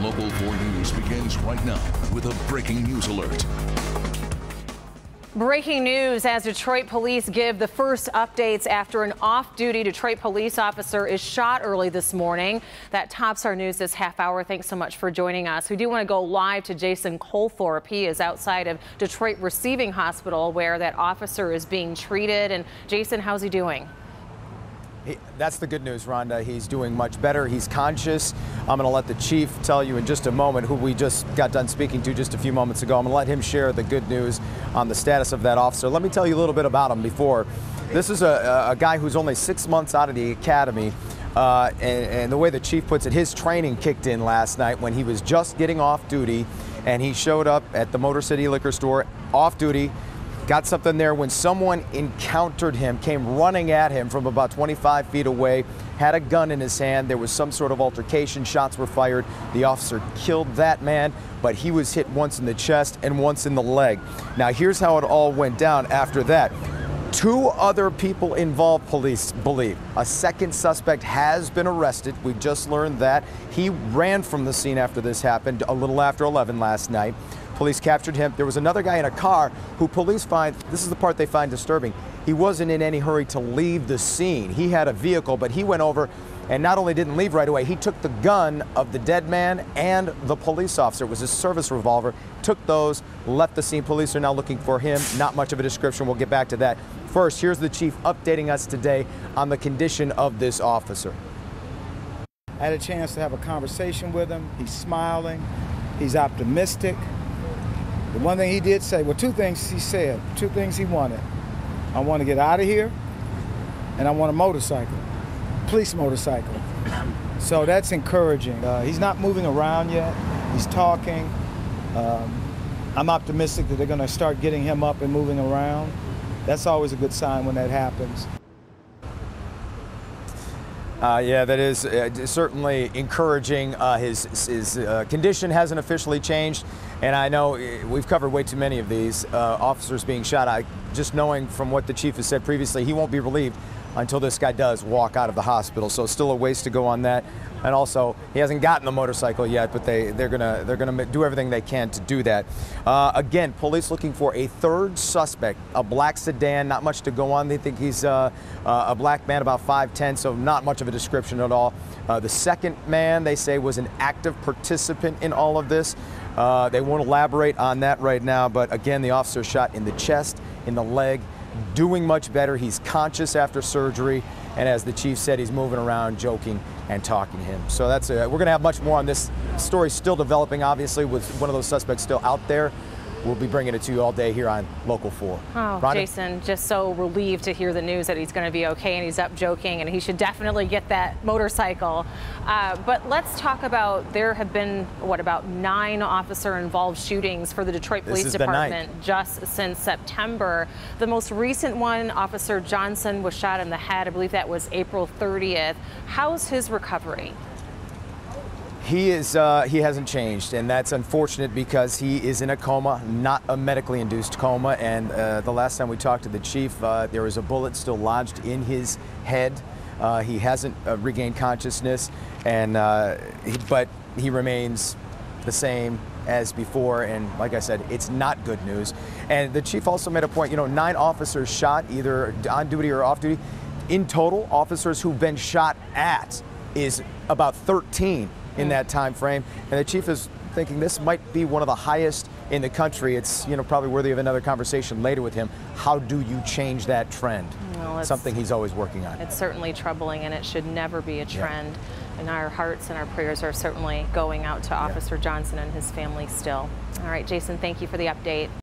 Local 4 News begins right now with a breaking news alert. Breaking news as Detroit police give the first updates after an off-duty Detroit police officer is shot early this morning. That tops our news this half hour. Thanks so much for joining us. We do want to go live to Jason Colthorpe. He is outside of Detroit Receiving Hospital where that officer is being treated. And Jason, how's he doing? That's the good news, Rhonda. He's doing much better. He's conscious. I'm going to let the chief tell you in just a moment, who we just got done speaking to just a few moments ago. I'm going to let him share the good news on the status of that officer. Let me tell you a little bit about him before. This is a guy who's only 6 months out of the academy. And the way the chief puts it, his training kicked in last night when he was just getting off duty, and he showed up at the Motor City liquor store off duty. Got something there when someone encountered him, came running at him from about 25 feet away, had a gun in his hand. There was some sort of altercation. Shots were fired. The officer killed that man, but he was hit once in the chest and once in the leg. Now, here's how it all went down after that. 2 other people involved, police believe. A second suspect has been arrested. We just learned that. He ran from the scene after this happened a little after 11 last night. Police captured him. There was another guy in a car who police find, this is the part they find disturbing, he wasn't in any hurry to leave the scene. He had a vehicle, but he went over and not only didn't leave right away, he took the gun of the dead man and the police officer. It was his service revolver. Took those, left the scene. Police are now looking for him. Not much of a description. We'll get back to that. First, here's the chief updating us today on the condition of this officer. I had a chance to have a conversation with him. He's smiling. He's optimistic. The one thing he did say, well, 2 things he said, 2 things he wanted. I want to get out of here, and I want a motorcycle, police motorcycle. So that's encouraging. He's not moving around yet. He's talking. I'm optimistic that they're going to start getting him up and moving around. That's always a good sign when that happens. Yeah, that is certainly encouraging. His condition hasn't officially changed, and I know we've covered way too many of these officers being shot. Just knowing from what the chief has said previously, he won't be relieved until this guy does walk out of the hospital. So still a ways to go on that. And also, he hasn't gotten the motorcycle yet, but they're gonna do everything they can to do that. Again, police looking for a 3rd suspect, a black sedan. Not much to go on. They think he's a black man, about 5'10", so not much of a description at all. The second man, they say, was an active participant in all of this. They won't elaborate on that right now, but again, the officer shot in the chest, in the leg, doing much better. He's conscious after surgery, and as the chief said, he's moving around, joking and talking to him. So that's we're going to have much more on this story, still developing, obviously, with one of those suspects still out there. We'll be bringing it to you all day here on Local 4. Oh, Rhonda? Jason, just so relieved to hear the news that he's going to be okay and he's up joking, and he should definitely get that motorcycle. But let's talk about, there have been, what, about 9 officer-involved shootings for the Detroit Police Department just since September. The most recent one, Officer Johnson, was shot in the head. I believe that was April 30th. How's his recovery? He hasn't changed, and that's unfortunate because he is in a coma, not a medically induced coma. And the last time we talked to the chief, there was a bullet still lodged in his head. He hasn't regained consciousness, and but he remains the same as before. And like I said, it's not good news. And the chief also made a point, 9 officers shot, either on duty or off duty. In total, officers who've been shot at is about 13 in that time frame, and the chief is thinking this might be one of the highest in the country. It's probably worthy of another conversation later with him. How do you change that trend? Well, something he's always working on. It's certainly troubling, and it should never be a trend. Yeah. And our hearts and our prayers are certainly going out to Officer Johnson and his family still. All right, Jason, thank you for the update.